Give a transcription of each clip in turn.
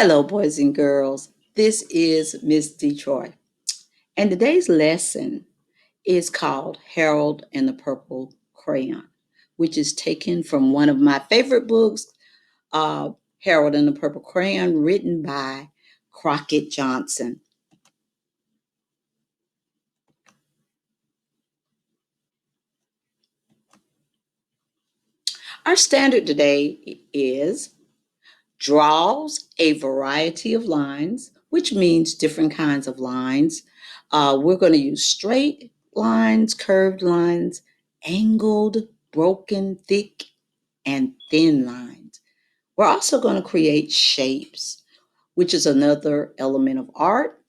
Hello, boys and girls. This is Miss Detroit, and today's lesson is called Harold and the Purple Crayon, which is taken from one of my favorite books, Harold and the Purple Crayon, written by Crockett Johnson. Our standard today is draws a variety of lines, which means different kinds of lines. We're going to use straight lines, curved lines, angled, broken, thick, and thin lines. We're also going to create shapes, which is another element of art.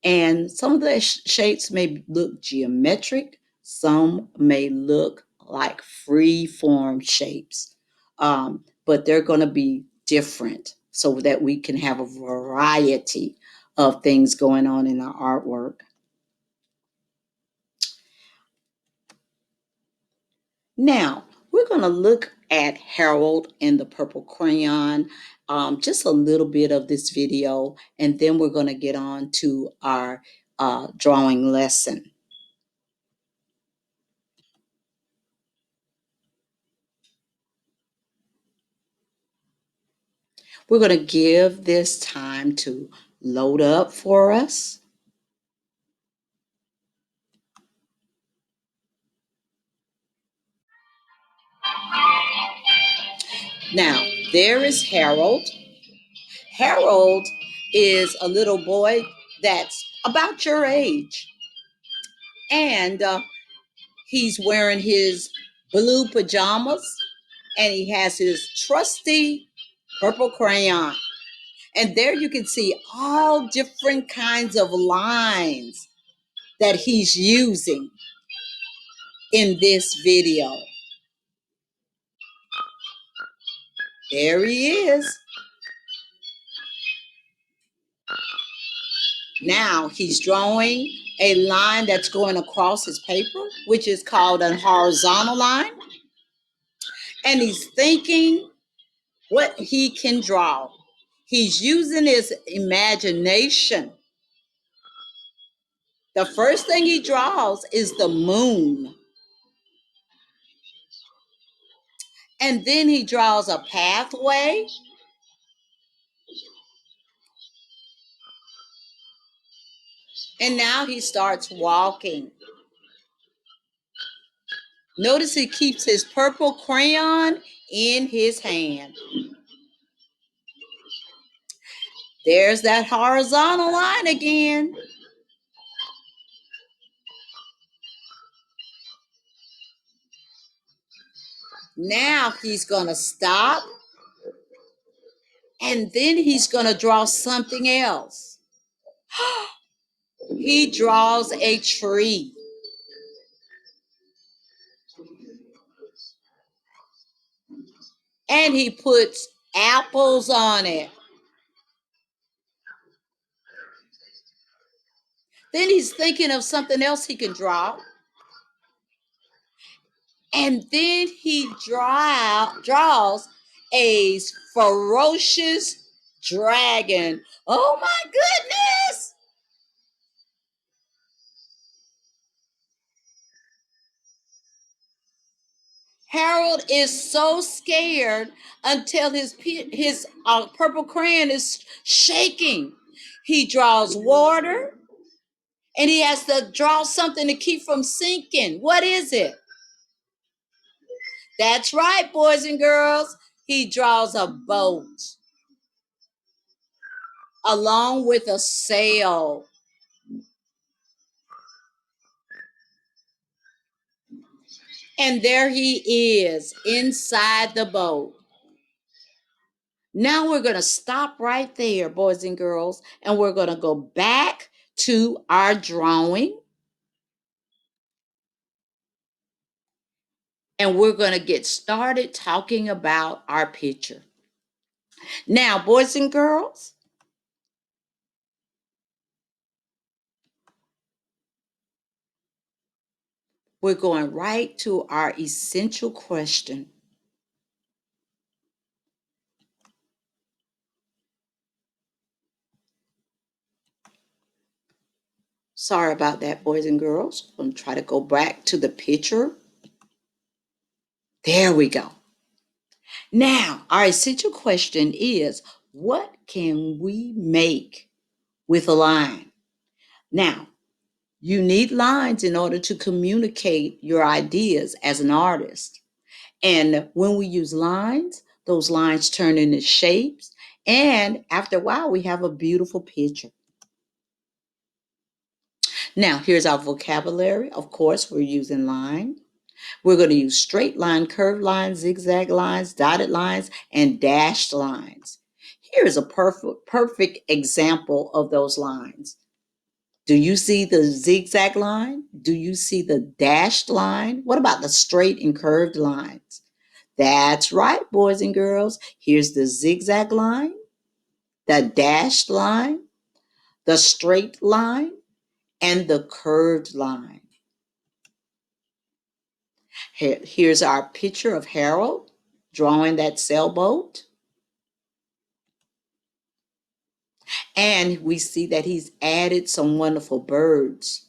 And some of the shapes may look geometric, some may look like free form shapes, but they're going to be different so that we can have a variety of things going on in our artwork. Now, we're going to look at Harold and the Purple Crayon, just a little bit of this video, and then we're going to get on to our drawing lesson. We're going to give this time to load up for us. Now, there is Harold. Harold is a little boy that's about your age, and he's wearing his blue pajamas, and he has his trusty purple crayon. And there you can see all different kinds of lines that he's using in this video. There he is. Now he's drawing a line that's going across his paper, which is called a horizontal line. And he's thinking what he can draw. He's using his imagination. The first thing he draws is the moon. And then he draws a pathway. And now he starts walking. Notice he keeps his purple crayon in his hand. There's that horizontal line again. Now he's going to stop, and then he's going to draw something else. He draws a tree. And he puts apples on it. Then he's thinking of something else he can draw. And then he draws a ferocious dragon. Oh my goodness! Harold is so scared until his purple crayon is shaking. He draws water, and he has to draw something to keep from sinking. What is it? That's right, boys and girls. He draws a boat along with a sail. And there he is inside the boat. Now we're going to stop right there, boys and girls, and we're going to go back to our drawing. And we're going to get started talking about our picture. Now, boys and girls, we're going right to our essential question. Sorry about that, boys and girls. I'm going to try to go back to the picture. There we go. Now, our essential question is, what can we make with a line? Now, you need lines in order to communicate your ideas as an artist. And when we use lines, those lines turn into shapes. And after a while, we have a beautiful picture. Now, here's our vocabulary. Of course, we're using line. We're going to use straight line, curved lines, zigzag lines, dotted lines, and dashed lines. Here is a perfect example of those lines. Do you see the zigzag line? Do you see the dashed line? What about the straight and curved lines? That's right, boys and girls. Here's the zigzag line, the dashed line, the straight line, and the curved line. Here's our picture of Harold drawing that sailboat. And we see that he's added some wonderful birds.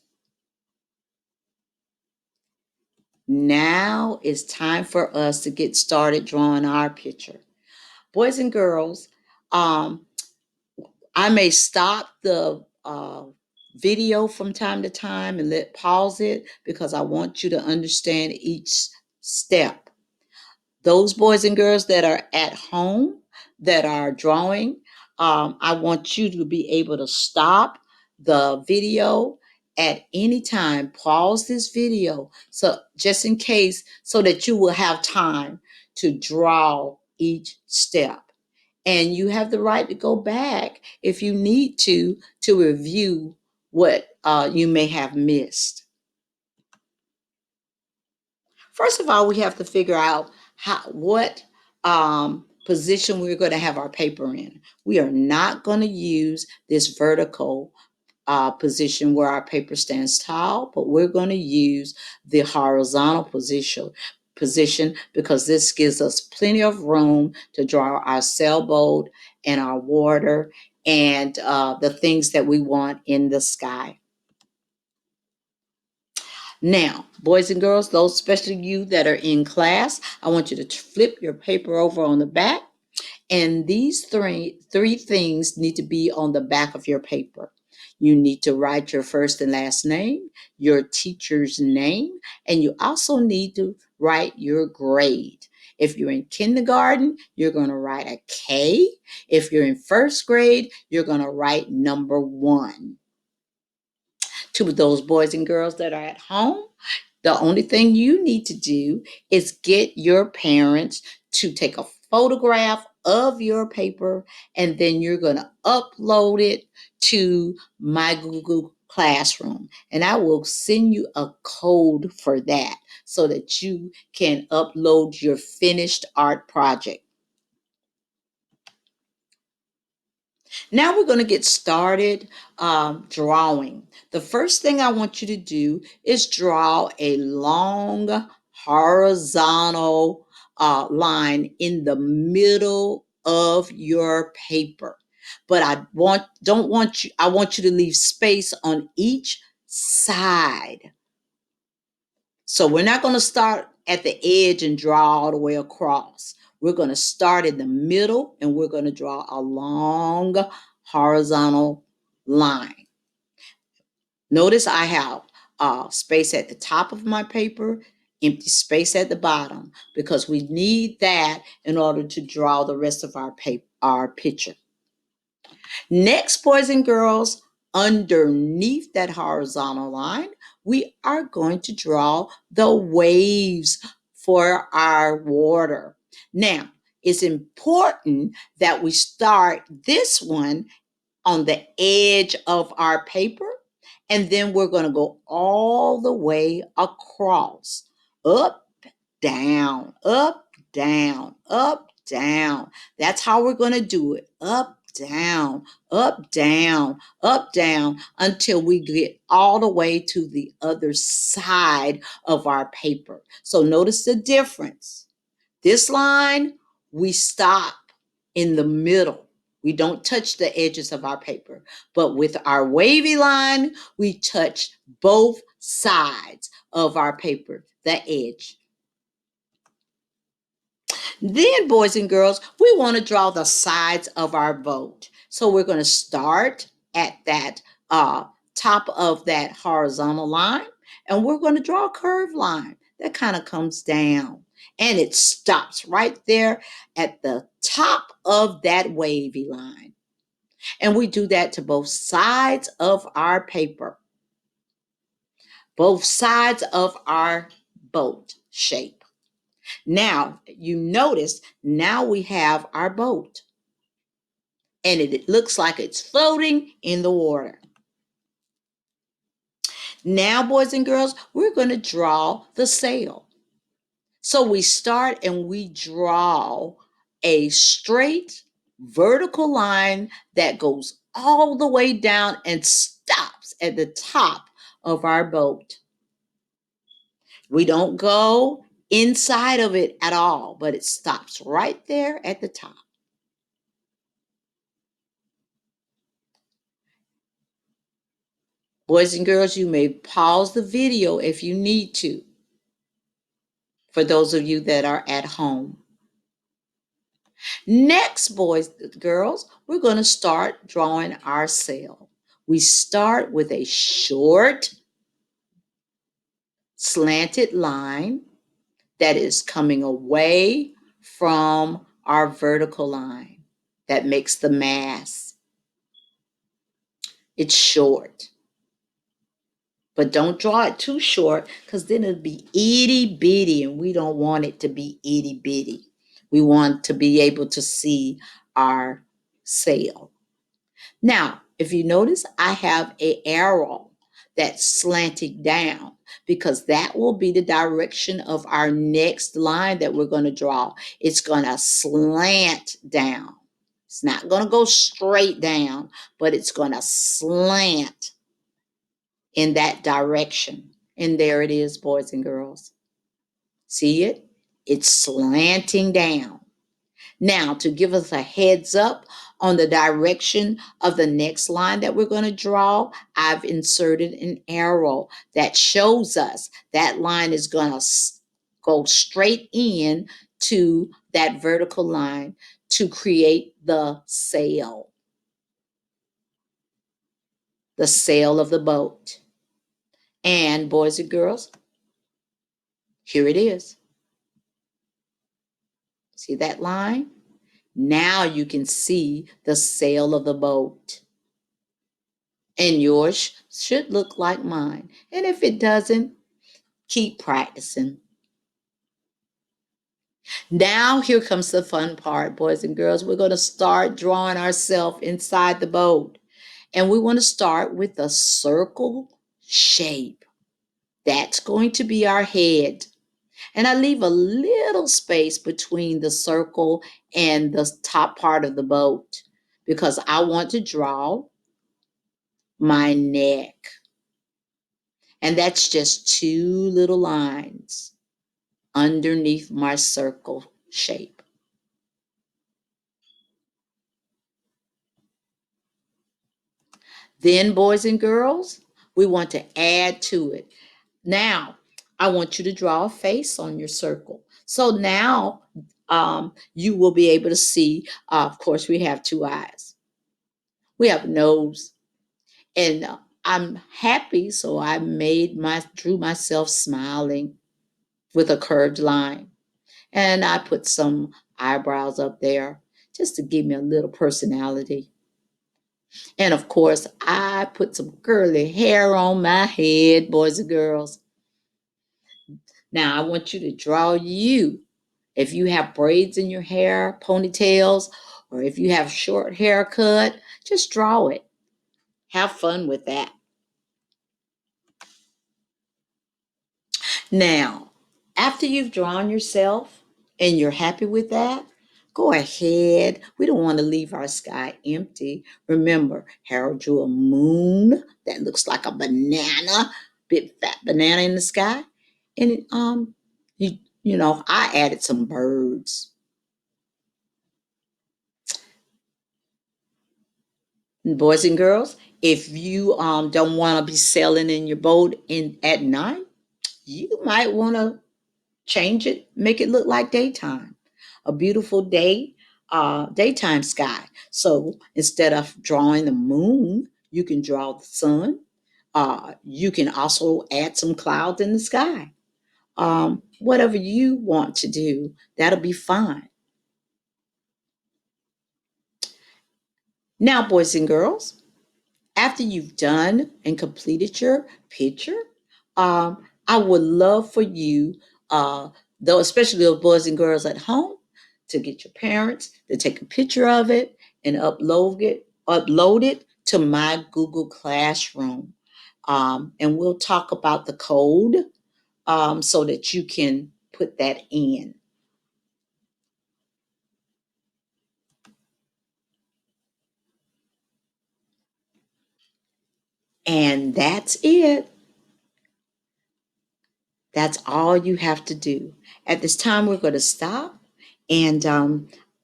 Now it's time for us to get started drawing our picture. Boys and girls, I may stop the video from time to time and pause it because I want you to understand each step. Those boys and girls that are at home that are drawing, I want you to be able to stop the video at any time. Pause this video so just in case, so that you will have time to draw each step. And you have the right to go back if you need to review what you may have missed. First of all, we have to figure out what position we're going to have our paper in. We are not going to use this vertical position where our paper stands tall, but we're going to use the horizontal position because this gives us plenty of room to draw our sailboat and our water and the things that we want in the sky. Now, boys and girls, those especially you that are in class, I want you to flip your paper over on the back. And these three things need to be on the back of your paper. You need to write your first and last name, your teacher's name, and you also need to write your grade. If you're in kindergarten, you're going to write a K. If you're in first grade, you're going to write number 1. To those boys and girls that are at home, the only thing you need to do is get your parents to take a photograph of your paper, and then you're going to upload it to my Google Classroom. And I will send you a code for that so that you can upload your finished art project. Now we're going to get started drawing. The first thing I want you to do is draw a long horizontal line in the middle of your paper. But I want you to leave space on each side. So we're not going to start at the edge and draw all the way across. We're going to start in the middle and we're going to draw a long horizontal line. Notice I have space at the top of my paper, empty space at the bottom, because we need that in order to draw the rest of our picture. Next, boys and girls, underneath that horizontal line, we are going to draw the waves for our water. Now, it's important that we start this one on the edge of our paper, and then we're going to go all the way across, up, down, up, down, up, down. That's how we're going to do it. Up, down, up, down, up, down, until we get all the way to the other side of our paper. So notice the difference. This line, we stop in the middle. We don't touch the edges of our paper. But with our wavy line, we touch both sides of our paper, the edge. Then, boys and girls, we want to draw the sides of our boat. So we're going to start at that top of that horizontal line, and we're going to draw a curved line that kind of comes down, and it stops right there at the top of that wavy line. And we do that to both sides of our paper, both sides of our boat shape. Now, you notice now we have our boat, and it looks like it's floating in the water. Now, boys and girls, we're going to draw the sail. So we start and we draw a straight vertical line that goes all the way down and stops at the top of our boat. We don't go inside of it at all, but it stops right there at the top. Boys and girls, you may pause the video if you need to, for those of you that are at home. Next, boys and girls, we're going to start drawing our sail. We start with a short, slanted line that is coming away from our vertical line that makes the mast. It's short. But don't draw it too short because then it'll be itty bitty, and we don't want it to be itty bitty. We want to be able to see our sail. Now, if you notice, I have an arrow that's slanting down because that will be the direction of our next line that we're going to draw. It's going to slant down. It's not going to go straight down, but it's going to slant in that direction. And there it is, boys and girls. See it? It's slanting down. Now, to give us a heads up on the direction of the next line that we're going to draw, I've inserted an arrow that shows us that line is going to go straight in to that vertical line to create the sail of the boat. And boys and girls, here it is. See that line? Now you can see the sail of the boat. And yours should look like mine. And if it doesn't, keep practicing. Now here comes the fun part, boys and girls. We're going to start drawing ourselves inside the boat. And we want to start with a circle shape. That's going to be our head. And I leave a little space between the circle and the top part of the boat because I want to draw my neck. And that's just two little lines underneath my circle shape. Then, boys and girls, we want to add to it. Now, I want you to draw a face on your circle. So now you will be able to see, of course, we have two eyes. We have a nose. And I'm happy, so I drew myself smiling with a curved line. And I put some eyebrows up there just to give me a little personality. And of course, I put some curly hair on my head, boys and girls. Now, I want you to draw you. If you have braids in your hair, ponytails, or if you have short haircut, just draw it. Have fun with that. Now, after you've drawn yourself and you're happy with that, go ahead. We don't want to leave our sky empty. Remember, Harold drew a moon that looks like a banana, big fat banana in the sky. And I added some birds. Boys and girls, if you don't want to be sailing in your boat in at night, you might want to change it, make it look like daytime, a beautiful day, daytime sky. So instead of drawing the moon, you can draw the sun. You can also add some clouds in the sky. Whatever you want to do, that'll be fine. Now, boys and girls, after you've done and completed your picture, I would love for you, uh, though, especially those boys and girls at home, to get your parents to take a picture of it and upload it to my Google Classroom. And we'll talk about the code so that you can put that in. And that's it. That's all you have to do. At this time, we're going to stop. And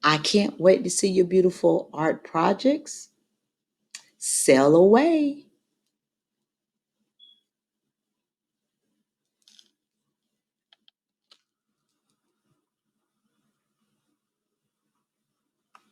I can't wait to see your beautiful art projects. Sail away.